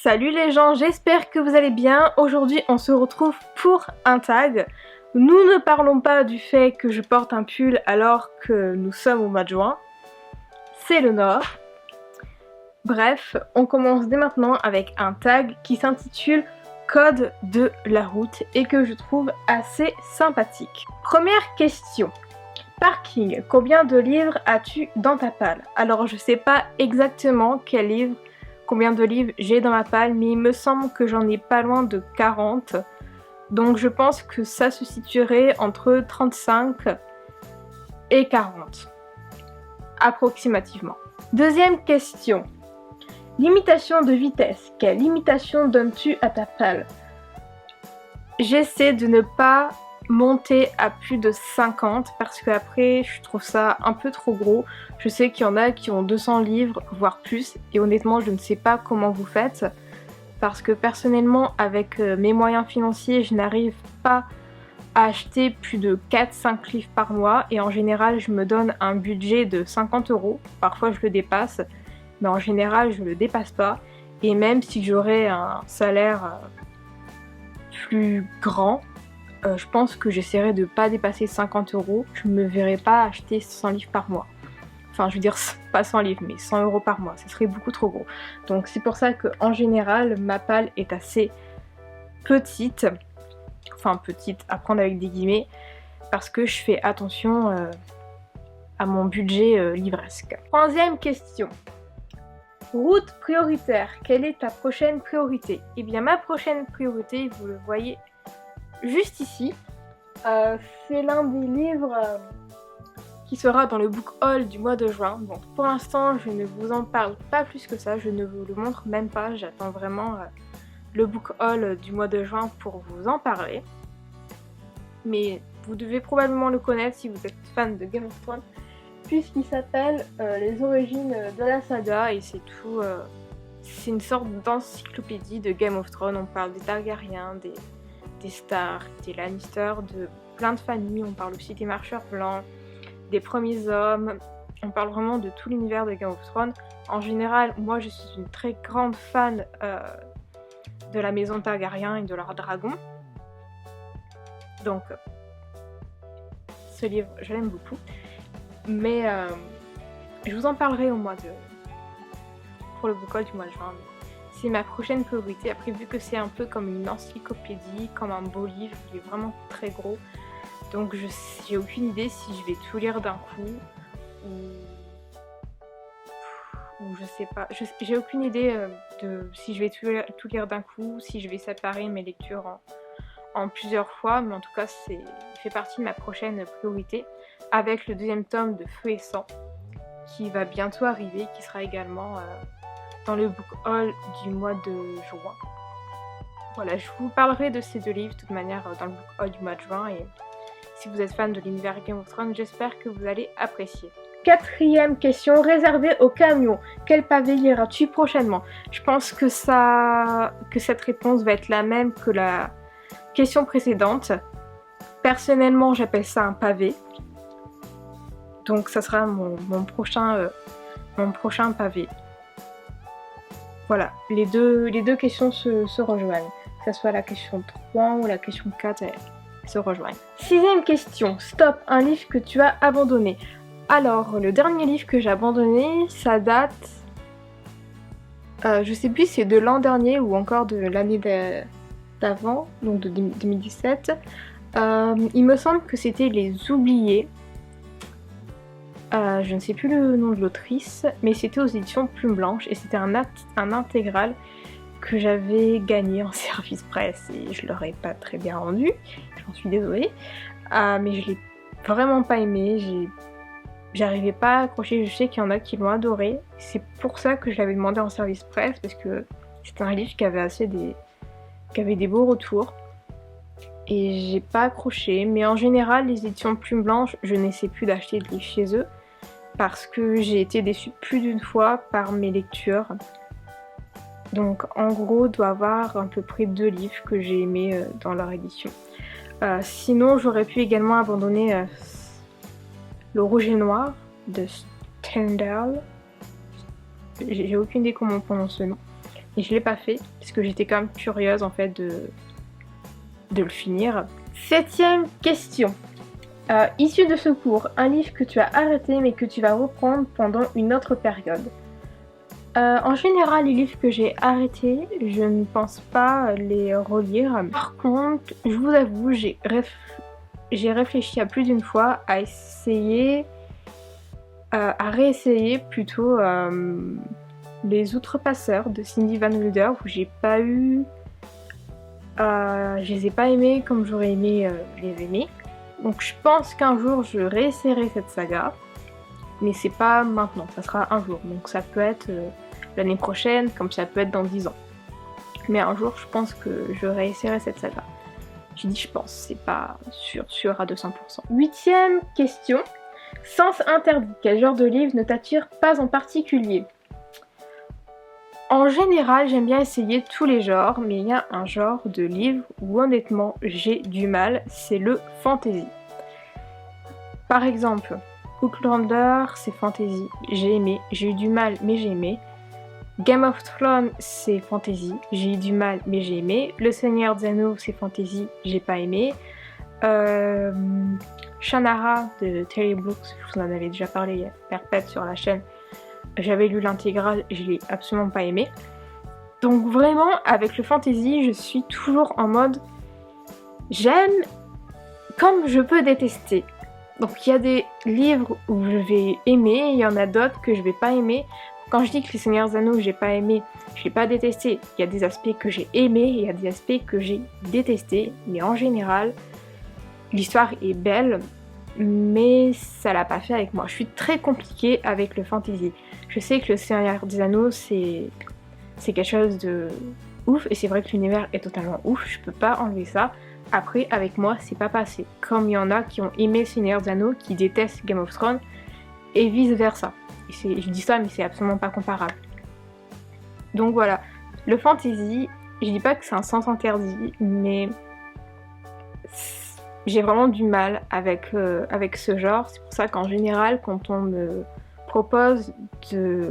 Salut les gens, j'espère que vous allez bien. Aujourd'hui on se retrouve pour un tag. Nous ne parlons pas du fait que je porte un pull alors que nous sommes au mois de juin. C'est le Nord. Bref, on commence dès maintenant avec un tag qui s'intitule Code de la route et que je trouve assez sympathique. Première question. Parking, combien de livres as-tu dans ta palle? Alors je sais pas exactement combien de livres j'ai dans ma palle, mais il me semble que j'en ai pas loin de 40. Donc je pense que ça se situerait entre 35 et 40, approximativement. Deuxième question. Limitation de vitesse. Quelle limitation donnes-tu à ta palle? J'essaie de ne pas monter à plus de 50 parce que après je trouve ça un peu trop gros. Je sais qu'il y en a qui ont 200 livres voire plus et honnêtement je ne sais pas comment vous faites parce que personnellement avec mes moyens financiers je n'arrive pas à acheter plus de 4-5 livres par mois et en général je me donne un budget de 50 €. Parfois je le dépasse mais en général je le dépasse pas et même si j'aurais un salaire plus grand, je pense que j'essaierai de pas dépasser 50 €. Je me verrai pas acheter 100 livres par mois. Enfin, je veux dire, pas 100 livres, mais 100 € par mois. Ça serait beaucoup trop gros. Donc c'est pour ça qu'en général, ma palle est assez petite. Enfin, petite, à prendre avec des guillemets. Parce que je fais attention à mon budget livresque. Troisième question. Route prioritaire. Quelle est ta prochaine priorité? Eh bien, ma prochaine priorité, vous le voyez juste ici, c'est l'un des livres qui sera dans le book haul du mois de juin. Donc pour l'instant je ne vous en parle pas plus que ça, je ne vous le montre même pas, j'attends vraiment le book haul du mois de juin pour vous en parler. Mais vous devez probablement le connaître si vous êtes fan de Game of Thrones, puisqu'il s'appelle Les origines de la saga et c'est tout. C'est une sorte d'encyclopédie de Game of Thrones, on parle des Targaryens, des Stark, des Lannister, de plein de familles, on parle aussi des marcheurs blancs, des premiers hommes, on parle vraiment de tout l'univers de Game of Thrones. En général, moi je suis une très grande fan de la maison Targaryen et de leurs dragons. Donc ce livre, je l'aime beaucoup. Mais je vous en parlerai pour le book haul du mois de juin. C'est ma prochaine priorité. Après, vu que c'est un peu comme une encyclopédie, comme un beau livre, il est vraiment très gros. Donc j'ai aucune idée si je vais tout lire d'un coup ou je sais pas. J'ai aucune idée de si je vais tout lire d'un coup, si je vais séparer mes lectures en plusieurs fois. Mais en tout cas, il fait partie de ma prochaine priorité. Avec le deuxième tome de Feu et Sang qui va bientôt arriver, qui sera également dans le book haul du mois de juin. Voilà, je vous parlerai de ces deux livres de toute manière dans le book haul du mois de juin et si vous êtes fan de l'univers Game of Thrones, j'espère que vous allez apprécier. Quatrième question, réservée au camion. Quel pavé liras-tu prochainement? Je pense que cette réponse va être la même que la question précédente. Personnellement, j'appelle ça un pavé. Donc ça sera mon prochain pavé. Voilà, les deux questions se rejoignent. Que ce soit la question 3 ou la question 4, elles se rejoignent. Sixième question, stop, un livre que tu as abandonné. Alors, le dernier livre que j'ai abandonné, ça date... je sais plus si c'est de l'an dernier ou encore de l'année d'avant, donc de 2017. Il me semble que c'était Les Oubliés. Je ne sais plus le nom de l'autrice, mais c'était aux éditions Plume Blanche et c'était un intégral que j'avais gagné en service presse et je l'aurais pas très bien rendu, j'en suis désolée, mais je l'ai vraiment pas aimé, j'arrivais pas à accrocher, je sais qu'il y en a qui l'ont adoré, c'est pour ça que je l'avais demandé en service presse parce que c'était un livre qui avait des beaux retours et j'ai pas accroché, mais en général les éditions Plume Blanche, je n'essaie plus d'acheter de livres chez eux parce que j'ai été déçue plus d'une fois par mes lectures. Donc en gros, il doit y avoir à peu près 2 livres que j'ai aimés dans leur édition. Sinon, j'aurais pu également abandonner Le Rouge et Noir de Stendhal. J'ai aucune idée comment on prononce le nom. et je l'ai pas fait parce que j'étais quand même curieuse en fait de le finir. 7e question. Issue de ce cours, un livre que tu as arrêté mais que tu vas reprendre pendant une autre période. En général, les livres que j'ai arrêtés, je ne pense pas les relire. Par contre, je vous avoue, j'ai réfléchi à plus d'une fois à réessayer plutôt Les Outrepasseurs de Cindy Van Wilder, où j'ai pas eu... je les ai pas aimés comme j'aurais aimé les aimer. Donc je pense qu'un jour je réessayerai cette saga, mais c'est pas maintenant, ça sera un jour. Donc ça peut être l'année prochaine, comme ça peut être dans 10 ans. Mais un jour je pense que je réessayerai cette saga. J'ai dit je pense, c'est pas sûr à 200%. 8e question. Sens interdit, quel genre de livre ne t'attire pas en particulier? En général, j'aime bien essayer tous les genres, mais il y a un genre de livre où honnêtement j'ai du mal, c'est le fantasy. Par exemple, Outlander, c'est fantasy, j'ai aimé, j'ai eu du mal, mais j'ai aimé. Game of Thrones, c'est fantasy, j'ai eu du mal, mais j'ai aimé. Le Seigneur des Anneaux, c'est fantasy, j'ai pas aimé. Shannara de Terry Brooks, je vous en avais déjà parlé, il y a Perpète sur la chaîne. J'avais lu l'intégrale, je l'ai absolument pas aimé. Donc vraiment, avec le fantasy, je suis toujours en mode j'aime comme je peux détester. Donc il y a des livres où je vais aimer, il y en a d'autres que je vais pas aimer. Quand je dis que Les Seigneurs des Anneaux, j'ai pas aimé, je l'ai pas détesté. Il y a des aspects que j'ai aimés, il y a des aspects que j'ai détestés. Mais en général, l'histoire est belle, mais ça l'a pas fait avec moi. Je suis très compliquée avec le fantasy. Je sais que Le Seigneur des Anneaux, c'est quelque chose de ouf, et c'est vrai que l'univers est totalement ouf, je peux pas enlever ça. Après, avec moi, c'est pas passé. Comme il y en a qui ont aimé Seigneur des Anneaux, qui détestent Game of Thrones, et vice versa. Je dis ça, mais c'est absolument pas comparable. Donc voilà, le fantasy, je dis pas que c'est un sens interdit, mais j'ai vraiment du mal avec ce genre. C'est pour ça qu'en général, quand on me propose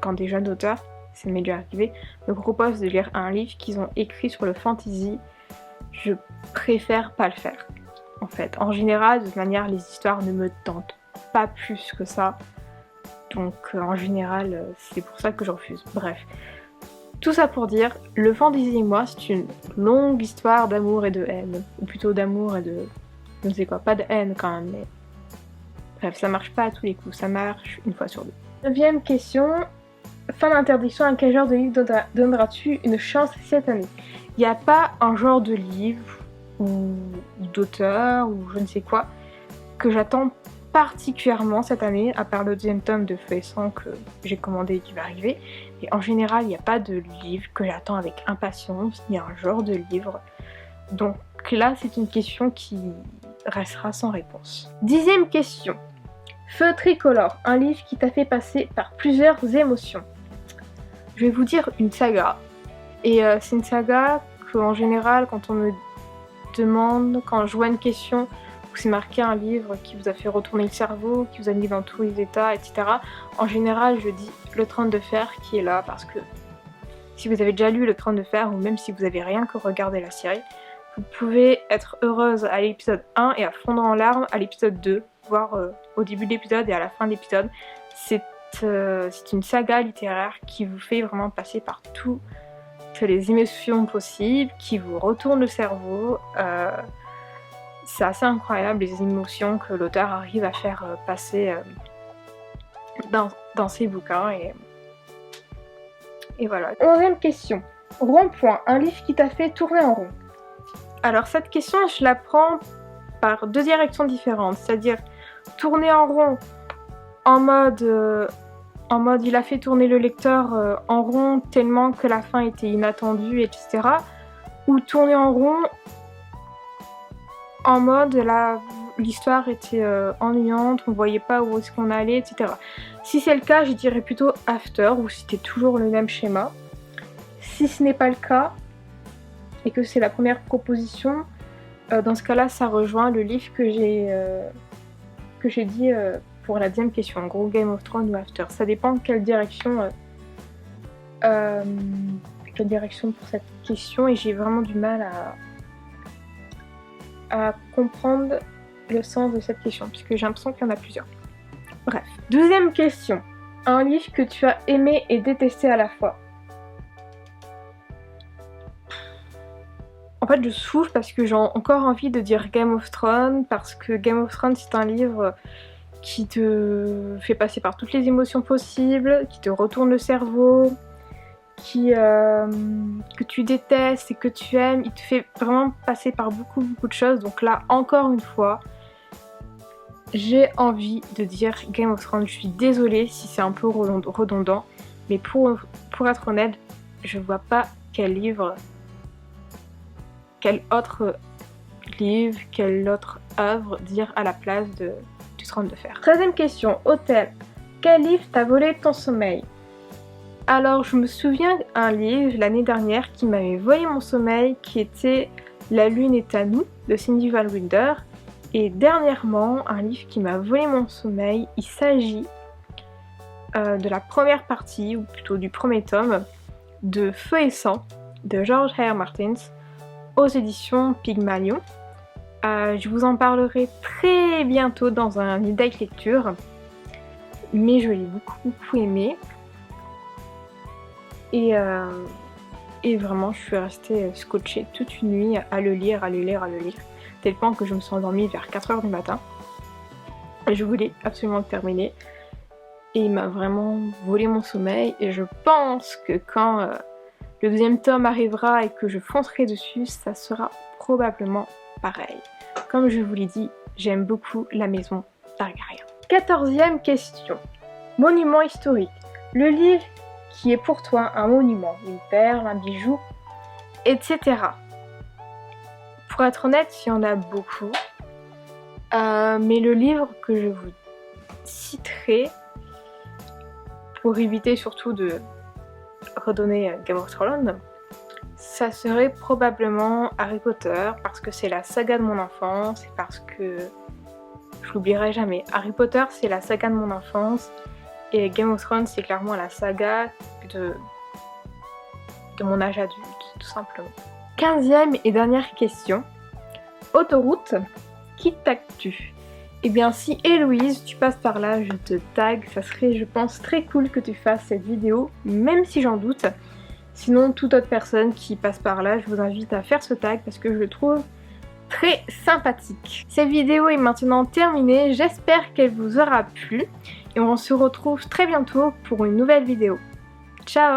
quand des jeunes auteurs, ça m'est déjà arrivé, me proposent de lire un livre qu'ils ont écrit sur le fantasy, je préfère pas le faire. En fait, en général, de toute manière, les histoires ne me tentent pas plus que ça. Donc en général, c'est pour ça que je refuse. Bref. Tout ça pour dire, le fantasy et moi, c'est une longue histoire d'amour et de haine. Ou plutôt d'amour et de... je ne sais quoi, pas de haine quand même, mais... Bref, ça marche pas à tous les coups, ça marche une fois sur deux. 9e question. Fin d'interdiction, à quel genre de livre donneras-tu une chance cette année? Il n'y a pas un genre de livre ou d'auteur ou je ne sais quoi que j'attends particulièrement cette année, à part le 2e tome de Feuille Sang que j'ai commandé et qui va arriver. Et en général, il n'y a pas de livre que j'attends avec impatience, ni un genre de livre. Donc là, c'est une question qui restera sans réponse. 10e question. Feu tricolore, un livre qui t'a fait passer par plusieurs émotions. Je vais vous dire une saga. Et c'est une saga que, en général, quand on me demande, quand je vois une question où c'est marqué un livre qui vous a fait retourner le cerveau, qui vous a mis dans tous les états, etc. En général, je dis Le Trône de Fer qui est là parce que si vous avez déjà lu Le Trône de Fer ou même si vous avez rien que regardé la série, vous pouvez être heureuse à l'épisode 1 et à fondre en larmes à l'épisode 2, voire au début de l'épisode et à la fin de l'épisode. C'est une saga littéraire qui vous fait vraiment passer par toutes les émotions possibles, qui vous retourne le cerveau. C'est assez incroyable les émotions que l'auteur arrive à faire passer dans ses bouquins. Et voilà. 11e question. Rond-point, un livre qui t'a fait tourner en rond. Alors cette question, je la prends par deux directions différentes. C'est-à-dire tourner en rond en mode il a fait tourner le lecteur en rond tellement que la fin était inattendue, etc. Ou tourner en rond en mode l'histoire était ennuyante, on voyait pas où est-ce qu'on allait, etc. Si c'est le cas, je dirais plutôt After, où c'était toujours le même schéma. Si ce n'est pas le cas, et que c'est la première proposition, dans ce cas-là, ça rejoint le livre que j'ai dit pour la 10e question, en gros Game of Thrones ou After. Ça dépend de quelle direction quelle direction pour cette question et j'ai vraiment du mal à comprendre le sens de cette question puisque j'ai l'impression qu'il y en a plusieurs. Bref. 12e question. Un livre que tu as aimé et détesté à la fois. En fait, je souffle parce que j'ai encore envie de dire Game of Thrones, parce que Game of Thrones, c'est un livre qui te fait passer par toutes les émotions possibles, qui te retourne le cerveau, que tu détestes et que tu aimes. Il te fait vraiment passer par beaucoup de choses. Donc là, encore une fois, j'ai envie de dire Game of Thrones. Je suis désolée si c'est un peu redondant, mais pour être honnête, je vois pas quel autre livre, quelle autre œuvre dire à la place du Trône de Fer. 13e question, hôtel. Quel livre t'a volé ton sommeil? Alors je me souviens d'un livre l'année dernière qui m'avait volé mon sommeil, qui était La Lune est à nous de Cindy Valwinder. Et dernièrement, un livre qui m'a volé mon sommeil, il s'agit de la première partie, ou plutôt du premier tome, de Feu et Sang de George R. Martin aux éditions Pygmalion. Je vous en parlerai très bientôt dans un e-date lecture, mais je l'ai beaucoup aimé. Et vraiment, je suis restée scotchée toute une nuit à le lire, tel point que je me suis endormie vers 4h du matin. Et je voulais absolument le terminer. Et il m'a vraiment volé mon sommeil. Et je pense que quand le deuxième tome arrivera et que je foncerai dessus, ça sera probablement pareil. Comme je vous l'ai dit, j'aime beaucoup la maison Targaryen. 14e question. Monument historique. Le livre qui est pour toi un monument, une perle, un bijou, etc. Pour être honnête, il y en a beaucoup. Mais le livre que je vous citerai, pour éviter surtout de redonner Game of Thrones, ça serait probablement Harry Potter, parce que c'est la saga de mon enfance, et parce que je l'oublierai jamais. Harry Potter, c'est la saga de mon enfance, et Game of Thrones, c'est clairement la saga de mon âge adulte, tout simplement. 15e et dernière question. Autoroute, qui tagues-tu? Eh bien, si Héloïse, tu passes par là, je te tag. Ça serait, je pense, très cool que tu fasses cette vidéo, même si j'en doute. Sinon, toute autre personne qui passe par là, je vous invite à faire ce tag parce que je le trouve très sympathique. Cette vidéo est maintenant terminée. J'espère qu'elle vous aura plu. Et on se retrouve très bientôt pour une nouvelle vidéo. Ciao!